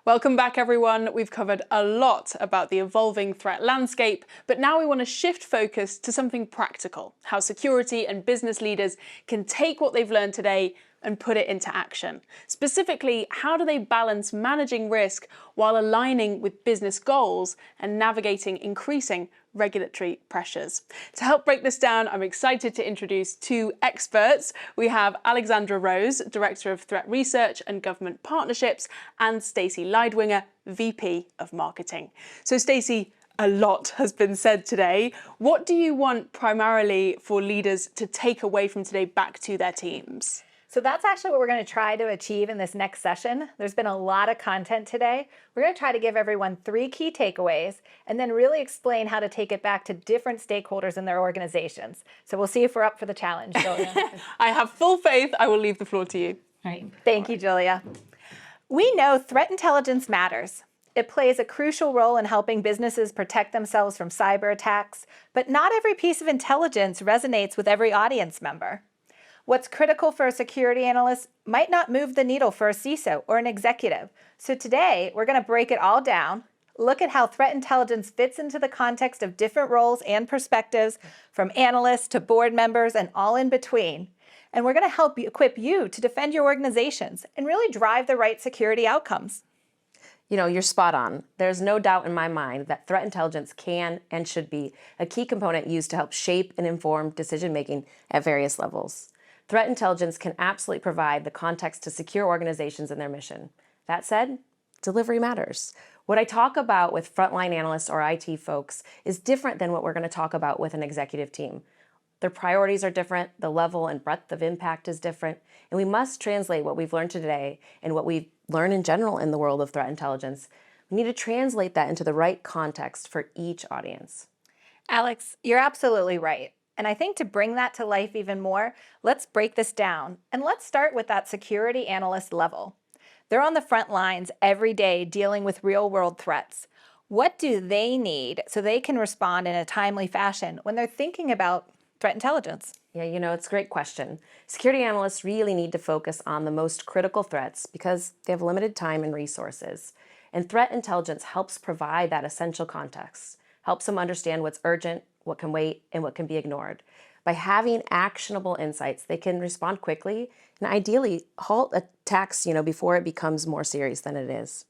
Welcome back, everyone. We've covered a lot about the evolving threat landscape, but now we want to shift focus to something practical, how security and business leaders can take what they've learned today and put it into action. Specifically, how do they balance managing risk while aligning with business goals and navigating increasing regulatory pressures? To help break this down, I'm excited to introduce two experts. We have Alexandra Rose, Director of Threat Research and Government Partnerships, and Stacy Leidwinger, VP of Marketing. So Stacy, a lot has been said today. What do you want primarily for leaders to take away from today back to their teams? So that's actually what we're going to try to achieve in this next session. There's been a lot of content today. We're going to try to give everyone 3 key takeaways and then really explain how to take it back to different stakeholders in their organizations. So we'll see if we're up for the challenge, Julia. I have full faith. I will leave the floor to you. All right. Thank you, Julia. We know threat intelligence matters. It plays a crucial role in helping businesses protect themselves from cyber attacks, but not every piece of intelligence resonates with every audience member. What's critical for a security analyst might not move the needle for a CISO or an executive. So today, we're going to break it all down, look at how threat intelligence fits into the context of different roles and perspectives, from analysts to board members and all in between. And we're going to help equip you to defend your organizations and really drive the right security outcomes. You know, you're spot on. There's no doubt in my mind that threat intelligence can and should be a key component used to help shape and inform decision-making at various levels. Threat intelligence can absolutely provide the context to secure organizations and their mission. That said, delivery matters. What I talk about with frontline analysts or IT folks is different than what we're going to talk about with an executive team. Their priorities are different, the level and breadth of impact is different, and we must translate what we've learned today and what we've learned in general in the world of threat intelligence. We need to translate that into the right context for each audience. Alex, you're absolutely right. And I think to bring that to life even more, let's break this down. And let's start with that security analyst level. They're on the front lines every day dealing with real-world threats. What do they need so they can respond in a timely fashion when they're thinking about threat intelligence? Yeah, you know, it's a great question. Security analysts really need to focus on the most critical threats because they have limited time and resources. And threat intelligence helps provide that essential context, helps them understand what's urgent, what can wait, and what can be ignored. By having actionable insights, they can respond quickly and ideally halt attacks, before it becomes more serious than it is.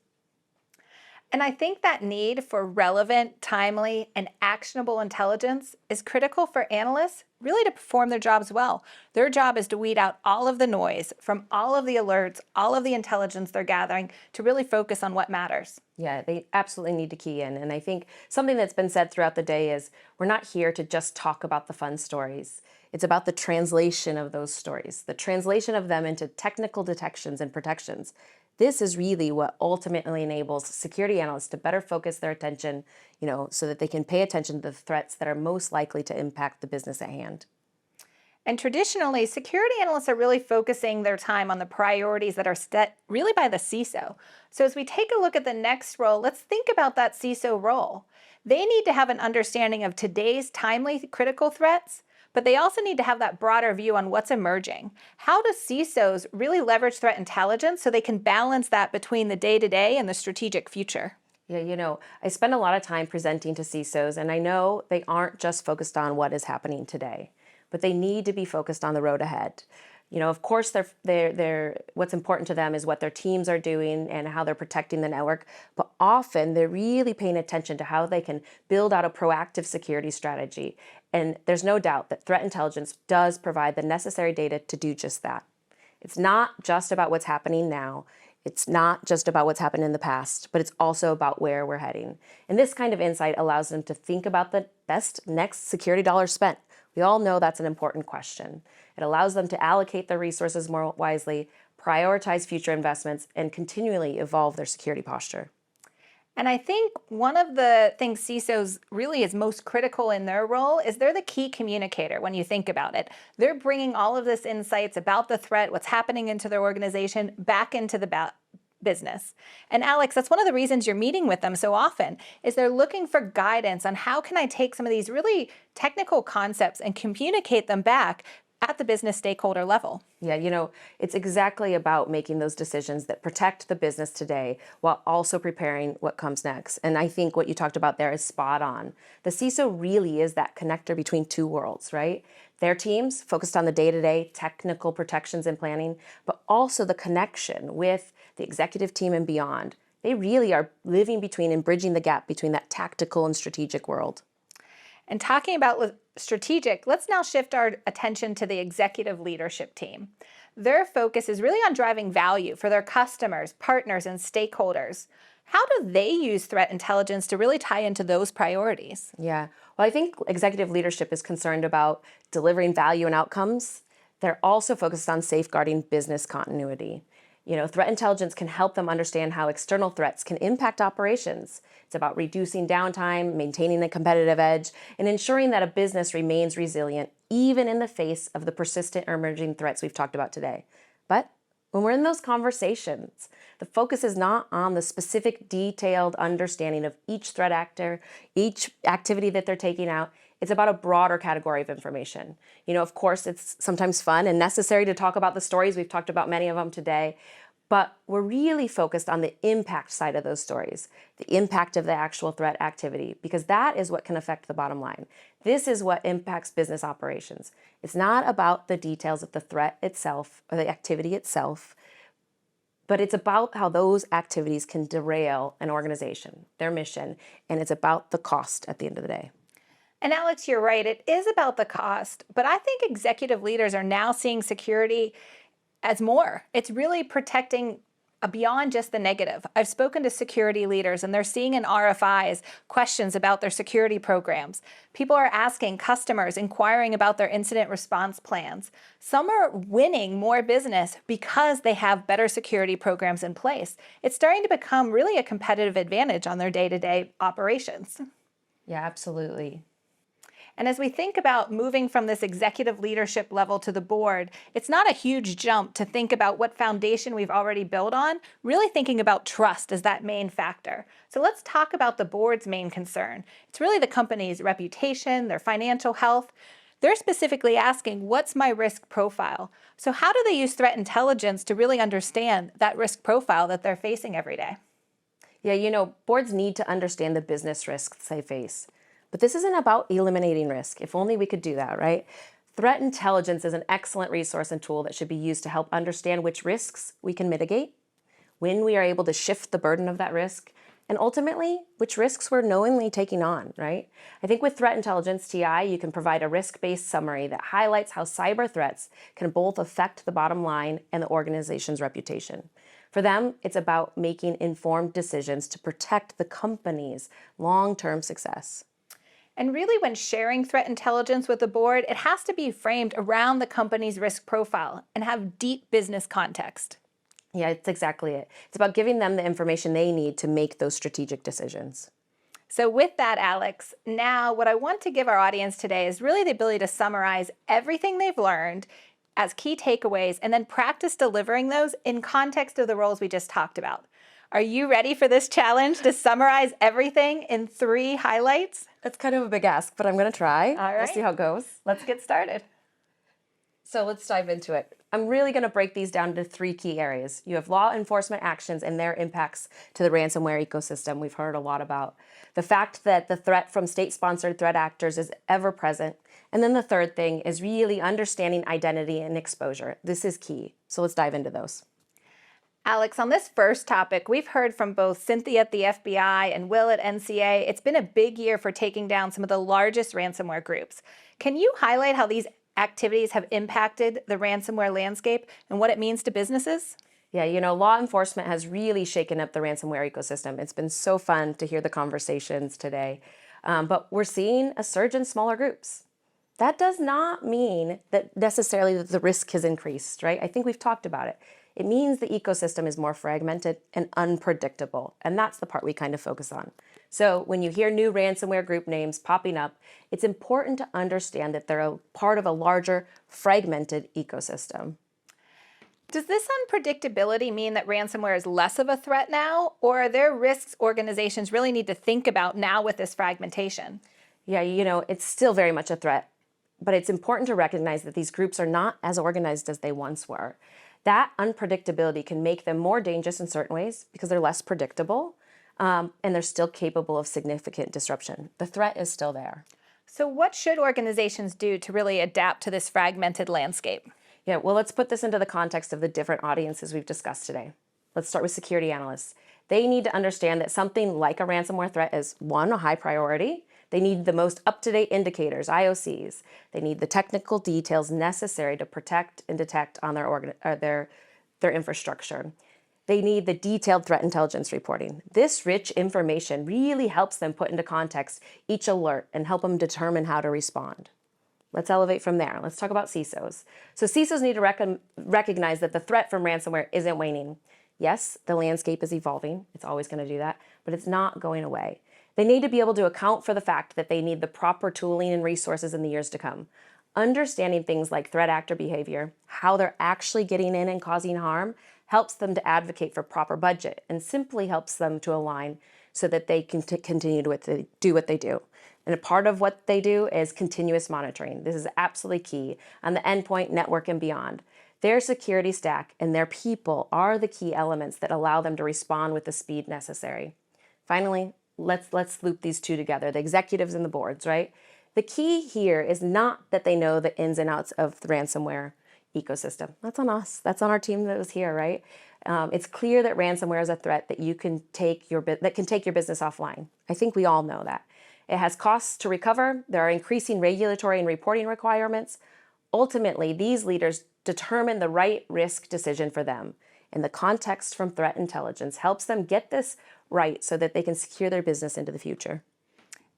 And I think that need for relevant, timely, and actionable intelligence is critical for analysts really to perform their jobs well. Their job is to weed out all of the noise from all of the alerts, all of the intelligence they're gathering to really focus on what matters. Yeah, they absolutely need to key in. And I think something that's been said throughout the day is we're not here to just talk about the fun stories. It's about the translation of those stories, the translation of them into technical detections and protections. This is really what ultimately enables security analysts to better focus their attention, so that they can pay attention to the threats that are most likely to impact the business at hand. And traditionally, security analysts are really focusing their time on the priorities that are set really by the CISO. So as we take a look at the next role, let's think about that CISO role. They need to have an understanding of today's timely critical threats, but they also need to have that broader view on what's emerging. How do CISOs really leverage threat intelligence so they can balance that between the day-to-day and the strategic future? Yeah, I spend a lot of time presenting to CISOs, and I know they aren't just focused on what is happening today, but they need to be focused on the road ahead. Of course, what's important to them is what their teams are doing and how they're protecting the network, but often they're really paying attention to how they can build out a proactive security strategy. And there's no doubt that threat intelligence does provide the necessary data to do just that. It's not just about what's happening now. It's not just about what's happened in the past, but it's also about where we're heading. And this kind of insight allows them to think about the best next security dollar spent. We all know that's an important question. It allows them to allocate their resources more wisely, prioritize future investments, and continually evolve their security posture. And I think one of the things CISOs really is most critical in their role is they're the key communicator when you think about it. They're bringing all of this insights about the threat, what's happening into their organization, back into the business. And Alex, that's one of the reasons you're meeting with them so often, is they're looking for guidance on how can I take some of these really technical concepts and communicate them back at the business stakeholder level. Yeah, it's exactly about making those decisions that protect the business today while also preparing what comes next. And I think what you talked about there is spot on. The CISO really is that connector between two worlds, right? Their teams focused on the day-to-day technical protections and planning, but also the connection with the executive team and beyond. They really are living between and bridging the gap between that tactical and strategic world. And talking about strategic, let's now shift our attention to the executive leadership team. Their focus is really on driving value for their customers, partners, and stakeholders. How do they use threat intelligence to really tie into those priorities? Yeah, well, I think executive leadership is concerned about delivering value and outcomes. They're also focused on safeguarding business continuity. Threat intelligence can help them understand how external threats can impact operations. It's about reducing downtime, maintaining a competitive edge, and ensuring that a business remains resilient, even in the face of the persistent or emerging threats we've talked about today. But when we're in those conversations, the focus is not on the specific detailed understanding of each threat actor, each activity that they're taking out. It's about a broader category of information. Of course, it's sometimes fun and necessary to talk about the stories. We've talked about many of them today, but we're really focused on the impact side of those stories, the impact of the actual threat activity, because that is what can affect the bottom line. This is what impacts business operations. It's not about the details of the threat itself or the activity itself, but it's about how those activities can derail an organization, their mission, and it's about the cost at the end of the day. And Alex, you're right, it is about the cost, but I think executive leaders are now seeing security as more. It's really protecting beyond just the negative. I've spoken to security leaders and they're seeing in RFIs questions about their security programs. People are asking customers, inquiring about their incident response plans. Some are winning more business because they have better security programs in place. It's starting to become really a competitive advantage on their day-to-day operations. Yeah, absolutely. And as we think about moving from this executive leadership level to the board, it's not a huge jump to think about what foundation we've already built on, really thinking about trust as that main factor. So let's talk about the board's main concern. It's really the company's reputation, their financial health. They're specifically asking, what's my risk profile? So how do they use threat intelligence to really understand that risk profile that they're facing every day? Yeah, boards need to understand the business risks they face. But this isn't about eliminating risk. If only we could do that, right? Threat intelligence is an excellent resource and tool that should be used to help understand which risks we can mitigate, when we are able to shift the burden of that risk, and ultimately, which risks we're knowingly taking on, right? I think with Threat Intelligence TI, you can provide a risk-based summary that highlights how cyber threats can both affect the bottom line and the organization's reputation. For them, it's about making informed decisions to protect the company's long-term success. And really, when sharing threat intelligence with the board, it has to be framed around the company's risk profile and have deep business context. Yeah, it's exactly it. It's about giving them the information they need to make those strategic decisions. So with that, Alex, now what I want to give our audience today is really the ability to summarize everything they've learned as key takeaways and then practice delivering those in context of the roles we just talked about. Are you ready for this challenge to summarize everything in 3 highlights? That's kind of a big ask, but I'm going to try. All right. We'll see how it goes. Let's get started. So let's dive into it. I'm really going to break these down into 3 key areas. You have law enforcement actions and their impacts to the ransomware ecosystem we've heard a lot about. The fact that the threat from state-sponsored threat actors is ever present. And then the third thing is really understanding identity and exposure. This is key. So let's dive into those. Alex, on this first topic, we've heard from both Cynthia at the FBI and Will at NCA. It's been a big year for taking down some of the largest ransomware groups. Can you highlight how these activities have impacted the ransomware landscape and what it means to businesses? Yeah, law enforcement has really shaken up the ransomware ecosystem. It's been so fun to hear the conversations today. But we're seeing a surge in smaller groups. That does not mean that necessarily that the risk has increased, right? I think we've talked about it. It means the ecosystem is more fragmented and unpredictable, and that's the part we kind of focus on. So when you hear new ransomware group names popping up, it's important to understand that they're a part of a larger, fragmented ecosystem. Does this unpredictability mean that ransomware is less of a threat now, or are there risks organizations really need to think about now with this fragmentation? Yeah, it's still very much a threat. but it's important to recognize that these groups are not as organized as they once were. That unpredictability can make them more dangerous in certain ways because they're less predictable, and they're still capable of significant disruption. The threat is still there. So what should organizations do to really adapt to this fragmented landscape? Yeah, well, let's put this into the context of the different audiences we've discussed today. Let's start with security analysts. They need to understand that something like a ransomware threat is, one, a high priority. They need the most up-to-date indicators, IOCs. They need the technical details necessary to protect and detect on their infrastructure. They need the detailed threat intelligence reporting. This rich information really helps them put into context each alert and help them determine how to respond. Let's elevate from there. Let's talk about CISOs. So CISOs need to recognize that the threat from ransomware isn't waning. Yes, the landscape is evolving. It's always going to do that, but it's not going away. They need to be able to account for the fact that they need the proper tooling and resources in the years to come. Understanding things like threat actor behavior, how they're actually getting in and causing harm, helps them to advocate for proper budget and simply helps them to align so that they can continue to do what they do. And a part of what they do is continuous monitoring. This is absolutely key on the endpoint, network, and beyond. Their security stack and their people are the key elements that allow them to respond with the speed necessary. Finally, let's loop these two together, the executives and the boards, right? The key here is not that they know the ins and outs of the ransomware ecosystem. That's on us. That's on our team that was here, right? It's clear that ransomware is a threat that can take your business offline. I think we all know that. It has costs to recover. There are increasing regulatory and reporting requirements. Ultimately, these leaders determine the right risk decision for them. And the context from threat intelligence helps them get this right so that they can secure their business into the future.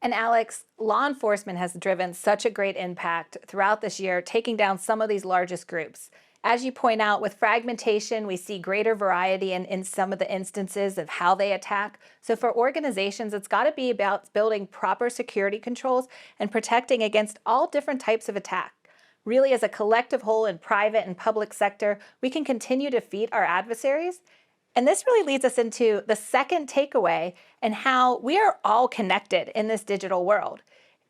And Alex, law enforcement has driven such a great impact throughout this year, taking down some of these largest groups. As you point out, with fragmentation, we see greater variety in some of the instances of how they attack. So for organizations, it's got to be about building proper security controls and protecting against all different types of attack. Really, as a collective whole in private and public sector, we can continue to defeat our adversaries. And this really leads us into the second takeaway and how we are all connected in this digital world.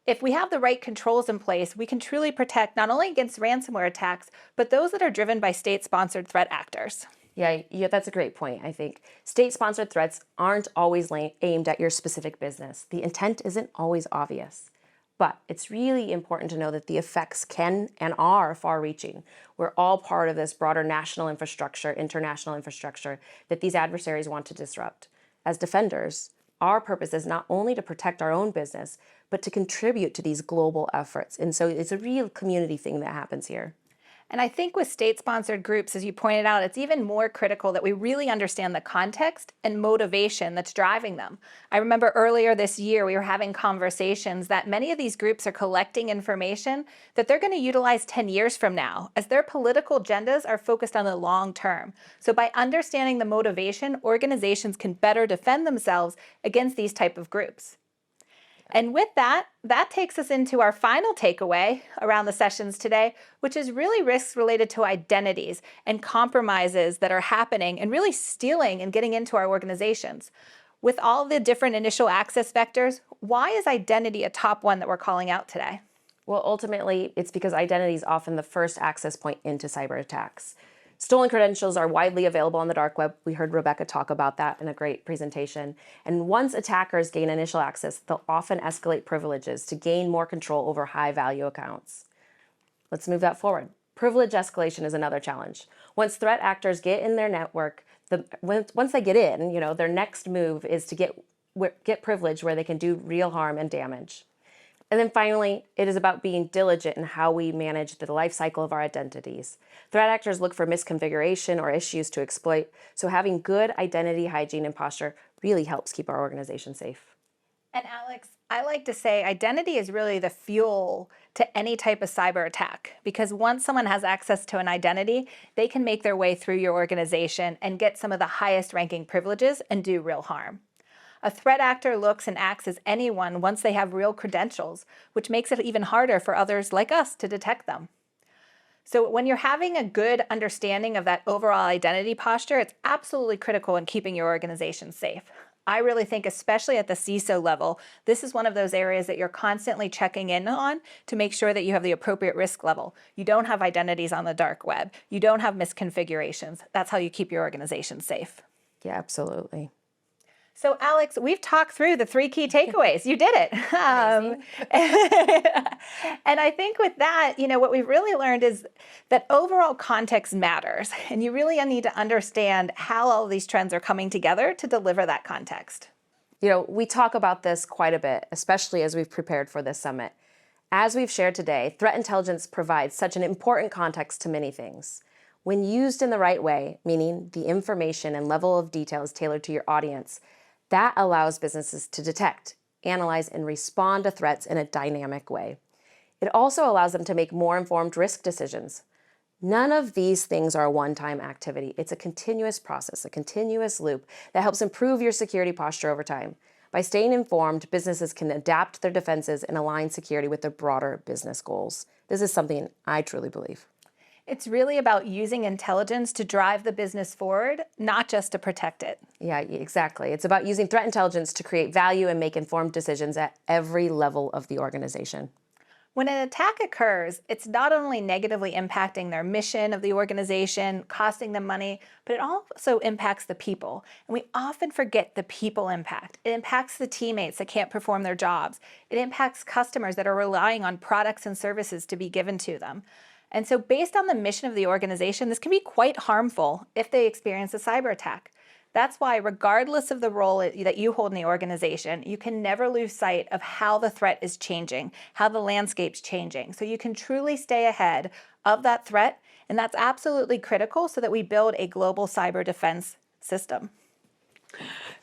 If we have the right controls in place, we can truly protect not only against ransomware attacks, but those that are driven by state-sponsored threat actors. Yeah, that's a great point, I think. State-sponsored threats aren't always aimed at your specific business. The intent isn't always obvious. But it's really important to know that the effects can and are far-reaching. We're all part of this broader national infrastructure, international infrastructure that these adversaries want to disrupt. As defenders, our purpose is not only to protect our own business, but to contribute to these global efforts. And so it's a real community thing that happens here. And I think with state-sponsored groups, as you pointed out, it's even more critical that we really understand the context and motivation that's driving them. I remember earlier this year, we were having conversations that many of these groups are collecting information that they're going to utilize 10 years from now, as their political agendas are focused on the long term. So by understanding the motivation, organizations can better defend themselves against these type of groups. And with that, that takes us into our final takeaway around the sessions today, which is really risks related to identities and compromises that are happening and really stealing and getting into our organizations. With all the different initial access vectors, why is identity a top one that we're calling out today? Well, ultimately, it's because identity is often the first access point into cyber attacks. Stolen credentials are widely available on the dark web. We heard Rebecca talk about that in a great presentation. And once attackers gain initial access, they'll often escalate privileges to gain more control over high-value accounts. Let's move that forward. Privilege escalation is another challenge. Once threat actors get in their network, once they get in, their next move is to get privilege where they can do real harm and damage. And then finally, it is about being diligent in how we manage the life cycle of our identities. Threat actors look for misconfiguration or issues to exploit, so having good identity hygiene and posture really helps keep our organization safe. And Alex, I like to say identity is really the fuel to any type of cyber attack, because once someone has access to an identity, they can make their way through your organization and get some of the highest ranking privileges and do real harm. A threat actor looks and acts as anyone once they have real credentials, which makes it even harder for others like us to detect them. So when you're having a good understanding of that overall identity posture, it's absolutely critical in keeping your organization safe. I really think, especially at the CISO level, this is one of those areas that you're constantly checking in on to make sure that you have the appropriate risk level. You don't have identities on the dark web. You don't have misconfigurations. That's how you keep your organization safe. Yeah, absolutely. So Alex, we've talked through the 3 key takeaways. You did it. And I think with that, what we've really learned is that overall context matters. And you really need to understand how all of these trends are coming together to deliver that context. We talk about this quite a bit, especially as we've prepared for this summit. As we've shared today, threat intelligence provides such an important context to many things. When used in the right way, meaning the information and level of detail is tailored to your audience, that allows businesses to detect, analyze, and respond to threats in a dynamic way. It also allows them to make more informed risk decisions. None of these things are a one-time activity. It's a continuous process, a continuous loop that helps improve your security posture over time. By staying informed, businesses can adapt their defenses and align security with their broader business goals. This is something I truly believe. It's really about using intelligence to drive the business forward, not just to protect it. Yeah, exactly. It's about using threat intelligence to create value and make informed decisions at every level of the organization. When an attack occurs, it's not only negatively impacting their mission of the organization, costing them money, but it also impacts the people. And we often forget the people impact. It impacts the teammates that can't perform their jobs. It impacts customers that are relying on products and services to be given to them. And so based on the mission of the organization, this can be quite harmful if they experience a cyber attack. That's why, regardless of the role that you hold in the organization, you can never lose sight of how the threat is changing, how the landscape's changing. So you can truly stay ahead of that threat, and that's absolutely critical so that we build a global cyber defense system.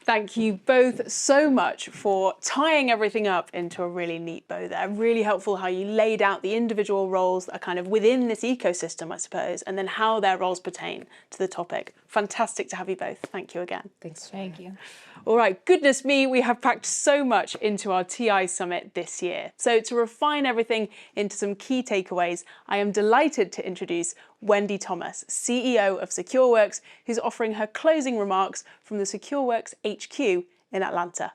Thank you both so much for tying everything up into a really neat bow there. Really helpful how you laid out the individual roles that are kind of within this ecosystem, I suppose, and then how their roles pertain to the topic. Fantastic to have you both. Thank you again. Thanks. Thank you. All right, goodness me, we have packed so much into our TI Summit this year. So to refine everything into some key takeaways, I am delighted to introduce Wendy Thomas, CEO of Secureworks, who's offering her closing remarks from the Secureworks HQ in Atlanta.